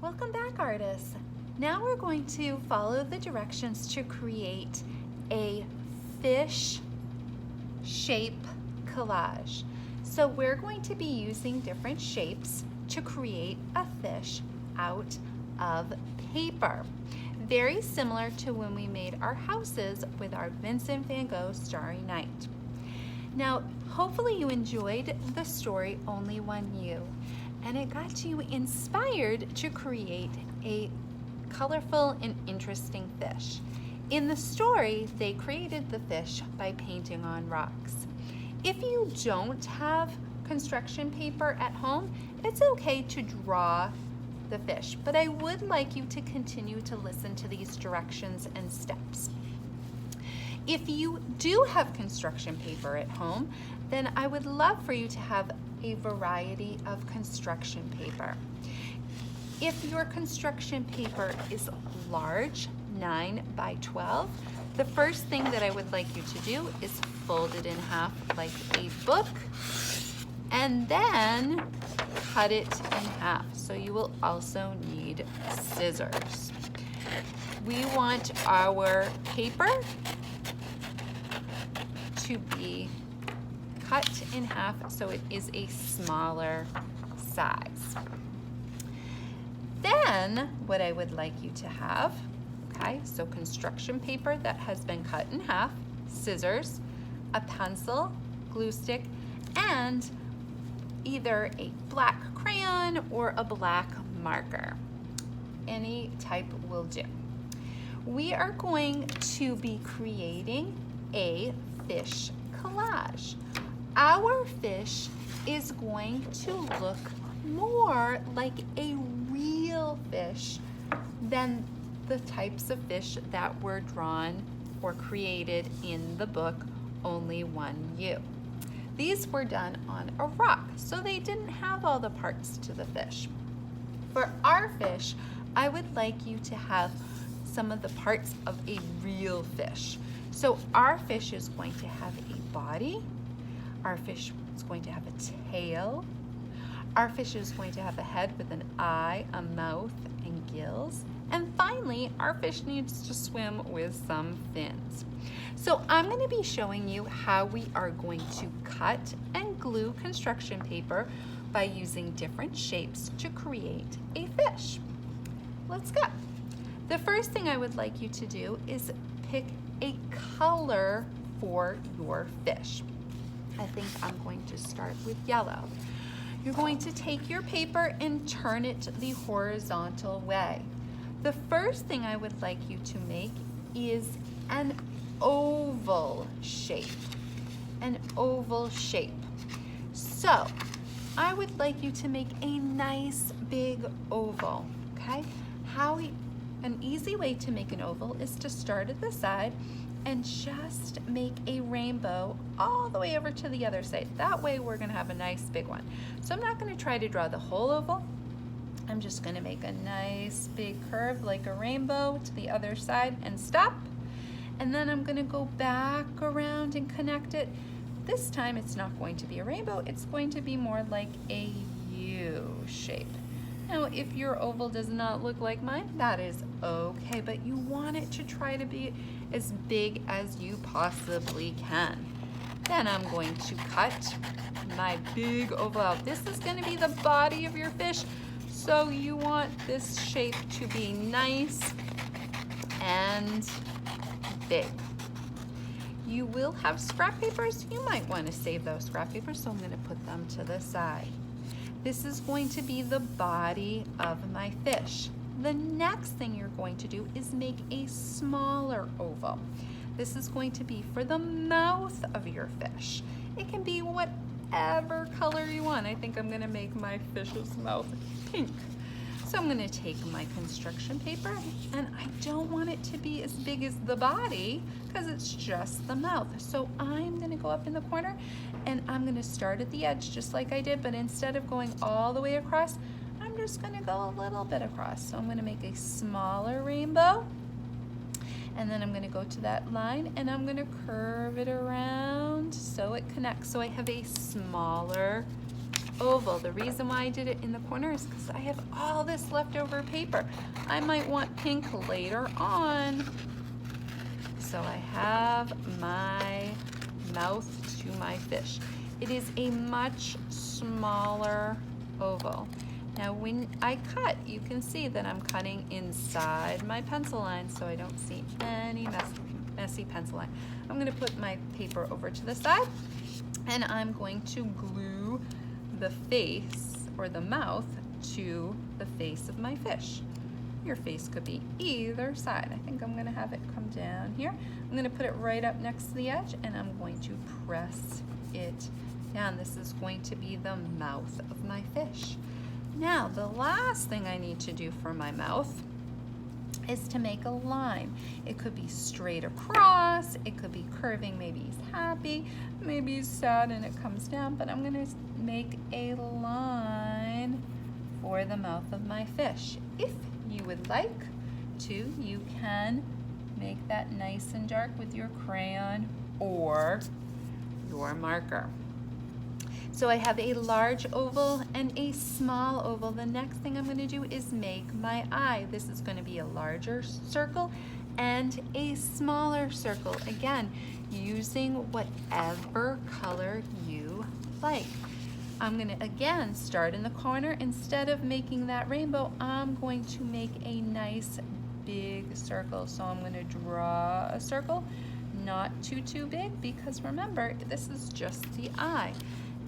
Welcome back, artists. Now we're going to follow the directions to create a fish shape collage. So we're going to be using different shapes to create a fish out of paper. Very similar to when we made our houses with our Vincent van Gogh Starry Night. Now, hopefully you enjoyed the story Only One You, and it got you inspired to create a colorful and interesting fish. In the story, they created the fish by painting on rocks. If you don't have construction paper at home, it's okay to draw the fish, but I would like you to continue to listen to these directions and steps. If you do have construction paper at home, then I would love for you to have a variety of construction paper. If your construction paper is large, 9 by 12, the first thing that I would like you to do is fold it in half like a book and then cut it in half. So you will also need scissors. We want our paper to be cut in half so it is a smaller size. Then what I would like you to have, okay, so construction paper that has been cut in half, scissors, a pencil, glue stick, and either a black crayon or a black marker. Any type will do. We are going to be creating a fish collage. Our fish is going to look more like a real fish than the types of fish that were drawn or created in the book Only One You. These were done on a rock, so they didn't have all the parts to the fish. For our fish, I would like you to have some of the parts of a real fish. So our fish is going to have a body, our fish is going to have a tail, our fish is going to have a head with an eye, a mouth, and gills, and finally, our fish needs to swim with some fins. So I'm going to be showing you how we are going to cut and glue construction paper by using different shapes to create a fish. Let's go. The first thing I would like you to do is pick a color for your fish. I think I'm going to start with yellow. You're going to take your paper and turn it the horizontal way. The first thing I would like you to make is an oval shape. An oval shape. So I would like you to make a nice big oval, okay? An easy way to make an oval is to start at the side and just make a rainbow all the way over to the other side. That way we're gonna have a nice big one. So I'm not gonna try to draw the whole oval. I'm just gonna make a nice big curve like a rainbow to the other side and stop. And then I'm gonna go back around and connect it. This time it's not going to be a rainbow, it's going to be more like a U shape. Now, if your oval does not look like mine, that is okay, but you want it to try to be as big as you possibly can. Then I'm going to cut my big oval out. This is going to be the body of your fish, so you want this shape to be nice and big. You will have scrap papers. You might want to save those scrap papers, so I'm going to put them to the side. This is going to be the body of my fish. The next thing you're going to do is make a smaller oval. This is going to be for the mouth of your fish. It can be whatever color you want. I think I'm gonna make my fish's mouth pink. So I'm gonna take my construction paper, and I don't want it to be as big as the body because it's just the mouth. So I'm gonna go up in the corner and I'm gonna start at the edge just like I did, but instead of going all the way across, I'm just gonna go a little bit across. So I'm gonna make a smaller rainbow, and then I'm gonna go to that line and I'm gonna curve it around so it connects. So I have a smaller oval. The reason why I did it in the corner is because I have all this leftover paper. I might want pink later on. So I have my mouth to my fish. It is a much smaller oval. Now when I cut, you can see that I'm cutting inside my pencil line so I don't see any messy pencil line. I'm going to put my paper over to the side and I'm going to glue the face or the mouth to the face of my fish. Your face could be either side. I think I'm going to have it come down here. I'm going to put it right up next to the edge and I'm going to press it down. This is going to be the mouth of my fish. Now, the last thing I need to do for my mouth is to make a line. It could be straight across, it could be curving, maybe he's happy, maybe he's sad and it comes down, but I'm gonna make a line for the mouth of my fish. If you would like to, you can make that nice and dark with your crayon or your marker. So I have a large oval and a small oval. The next thing I'm going to do is make my eye. This is going to be a larger circle and a smaller circle. Again, using whatever color you like. I'm going to again start in the corner. Instead of making that rainbow, I'm going to make a nice big circle. So I'm going to draw a circle, not too big, because remember, this is just the eye.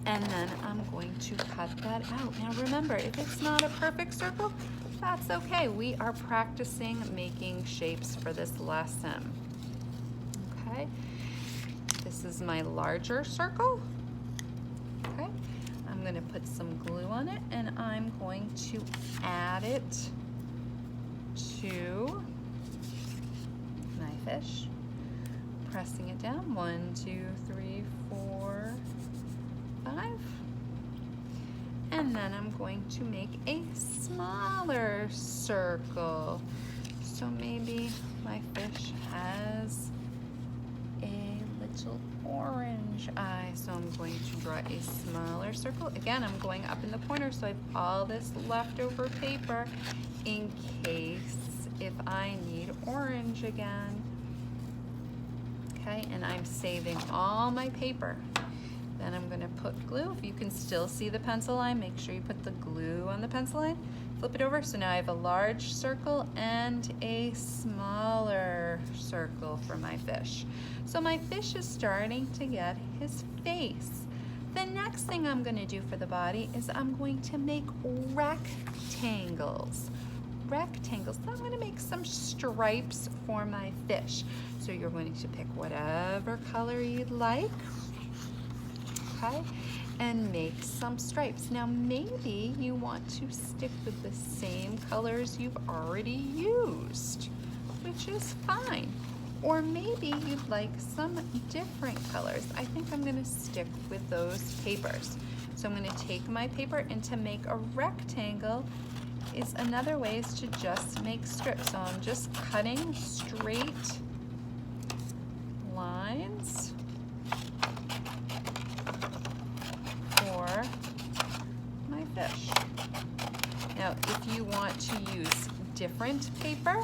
And then I'm going to cut that out. Now remember, if it's not a perfect circle, that's okay. We are practicing making shapes for this lesson. Okay, this is my larger circle. Okay, I'm gonna put some glue on it and I'm going to add it to my fish. Pressing it down, 1, 2, 3, 4, 5. And then I'm going to make a smaller circle. So maybe my fish has a little orange eye. So I'm going to draw a smaller circle. Again, I'm going up in the corner so I have all this leftover paper in case if I need orange again. Okay, and I'm saving all my paper. Then I'm going to put glue. If you can still see the pencil line, make sure you put the glue on the pencil line. Flip it over. So now I have a large circle and a smaller circle for my fish. So my fish is starting to get his face. The next thing I'm going to do for the body is I'm going to make rectangles. Rectangles. So I'm going to make some stripes for my fish. So you're going to pick whatever color you'd like. Okay, and make some stripes. Now maybe you want to stick with the same colors you've already used, which is fine. Or maybe you'd like some different colors. I think I'm going to stick with those papers. So I'm going to take my paper and to make a rectangle is another way is to just make strips. So I'm just cutting straight lines for my fish. Now, if you want to use different paper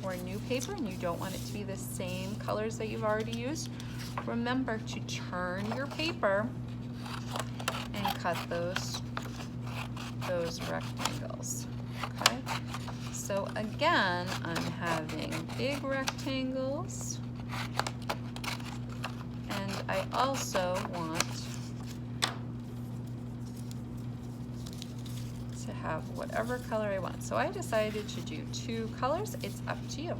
or new paper and you don't want it to be the same colors that you've already used, remember to turn your paper and cut those rectangles. Okay? So again, I'm having big rectangles, and I also want to have whatever color I want. So I decided to do 2 colors. It's up to you.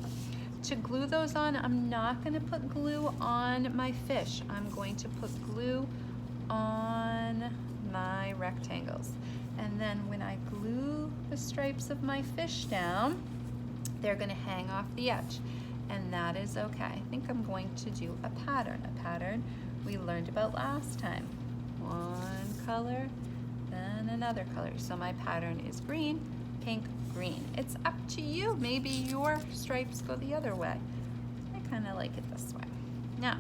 To glue those on, I'm not going to put glue on my fish. I'm going to put glue on my rectangles. And then when I glue the stripes of my fish down, they're going to hang off the edge. And that is okay. I think I'm going to do a pattern we learned about last time. One color, then another color. So my pattern is green, pink, green. It's up to you. Maybe your stripes go the other way. I kind of like it this way. Now,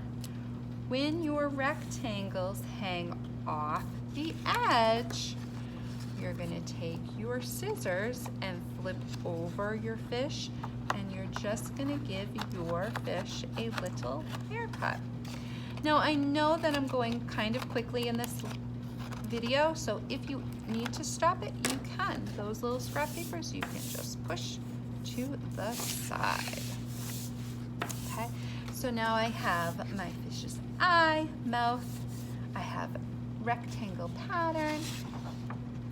when your rectangles hang off the edge, you're gonna take your scissors and flip over your fish, and you're just gonna give your fish a little haircut. Now I know that I'm going kind of quickly in this video, so if you need to stop it, you can. Those little scrap papers you can just push to the side. Okay, so now I have my fish's eye, mouth, I have rectangle pattern.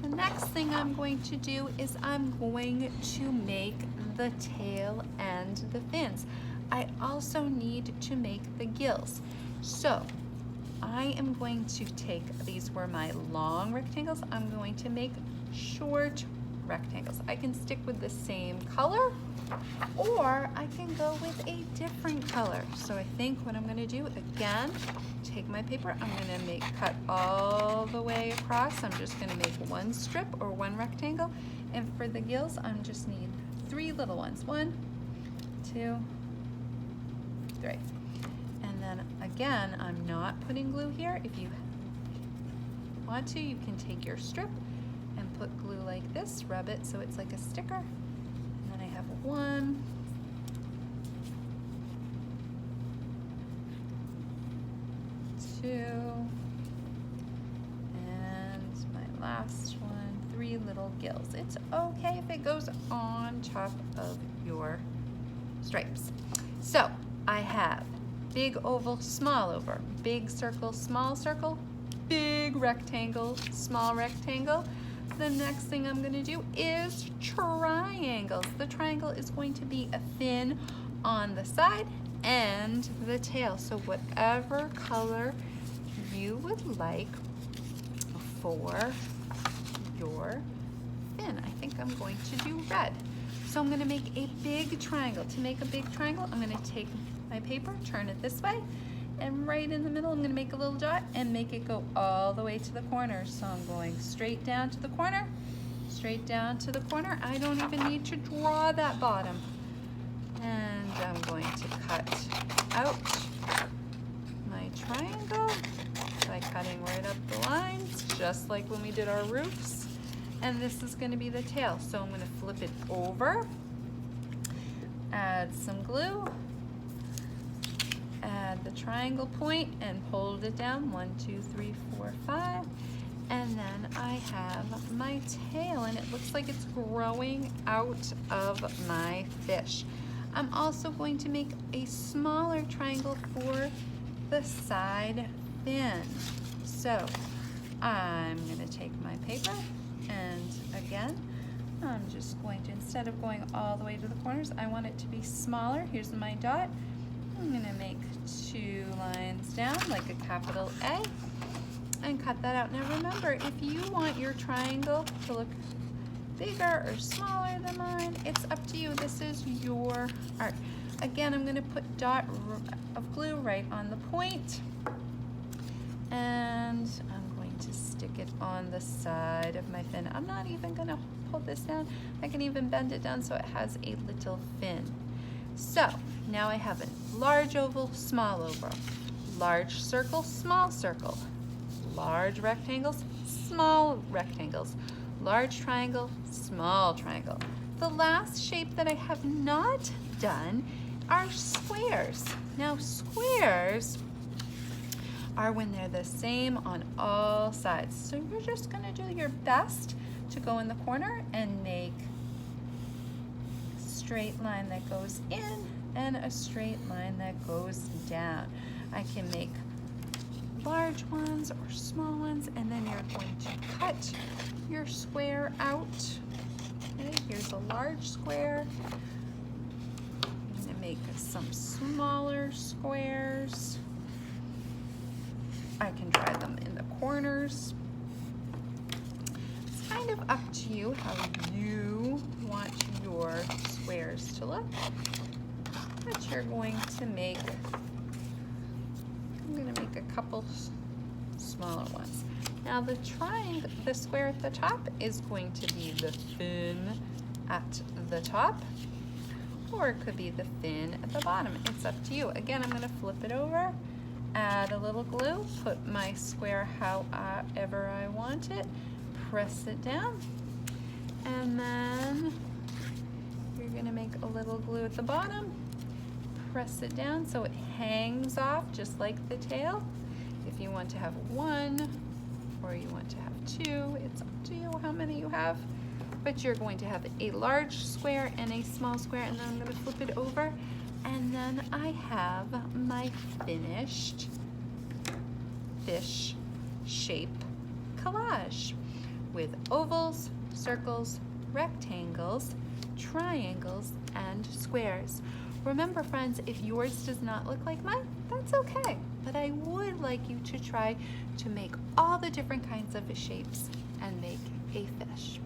The next thing I'm going to do is I'm going to make the tail and the fins. I also need to make the gills. So I am going to take, these were my long rectangles, I'm going to make short rectangles. I can stick with the same color, or I can go with a different color. So I think what I'm gonna do, again, take my paper, I'm gonna cut all the way across. I'm just gonna make one strip or one rectangle. And for the gills, I'm just need 3 little ones. 1, 2, 3. And then again, I'm not putting glue here. If you want to, you can take your strip and put glue like this, rub it so it's like a sticker. And then I have 1, 2, and my last one, 3 little gills. It's okay if it goes on top of your stripes. So I have big oval, small oval, big circle, small circle, big rectangle, small rectangle. The next thing I'm gonna do is triangles. The triangle is going to be a fin on the side and the tail. So whatever color you would like for your fin. I think I'm going to do red. So I'm gonna make a big triangle. To make a big triangle, I'm gonna take my paper, turn it this way, and right in the middle, I'm gonna make a little dot and make it go all the way to the corner. So I'm going straight down to the corner, straight down to the corner. I don't even need to draw that bottom. And I'm going to cut out my triangle by cutting right up the lines, just like when we did our roofs. And this is gonna be the tail. So I'm gonna flip it over, add some glue, add the triangle point and hold it down, 1, 2, 3, 4, 5. And then I have my tail, and it looks like it's growing out of my fish. I'm also going to make a smaller triangle for the side fin. So I'm gonna take my paper, and again, I'm just going to, instead of going all the way to the corners, I want it to be smaller. Here's my dot. I'm gonna make 2 lines down like a capital A and cut that out. Now remember, if you want your triangle to look bigger or smaller than mine, it's up to you. This is your art. Again, I'm gonna put dot of glue right on the point, and I'm going to stick it on the side of my fin. I'm not even gonna pull this down. I can even bend it down so it has a little fin. So now I have a large oval, small oval, large circle, small circle, large rectangles, small rectangles, large triangle, small triangle. The last shape that I have not done are squares. Now squares are when they're the same on all sides. So you're just gonna do your best to go in the corner and make a straight line that goes in and a straight line that goes down. I can make large ones or small ones, and then you're going to cut your square out. Okay, here's a large square. I'm gonna make some smaller squares. I can try them in the corners. It's kind of up to you how you want your squares to look. But you're going to make, I'm going to make a couple smaller ones. Now the triangle, the square at the top is going to be the fin at the top, or it could be the fin at the bottom. It's up to you. Again, I'm going to flip it over add a little glue, put my square however I want it, press it down, and then you're gonna make a little glue at the bottom, press it down so it hangs off just like the tail. If you want to have one or you want to have two, it's up to you how many you have. But you're going to have a large square and a small square, and then I'm going to flip it over, and then I have my finished fish shape collage with ovals, circles, rectangles, triangles, and squares. Remember, friends, if yours does not look like mine, that's okay. But I would like you to try to make all the different kinds of shapes and make a fish.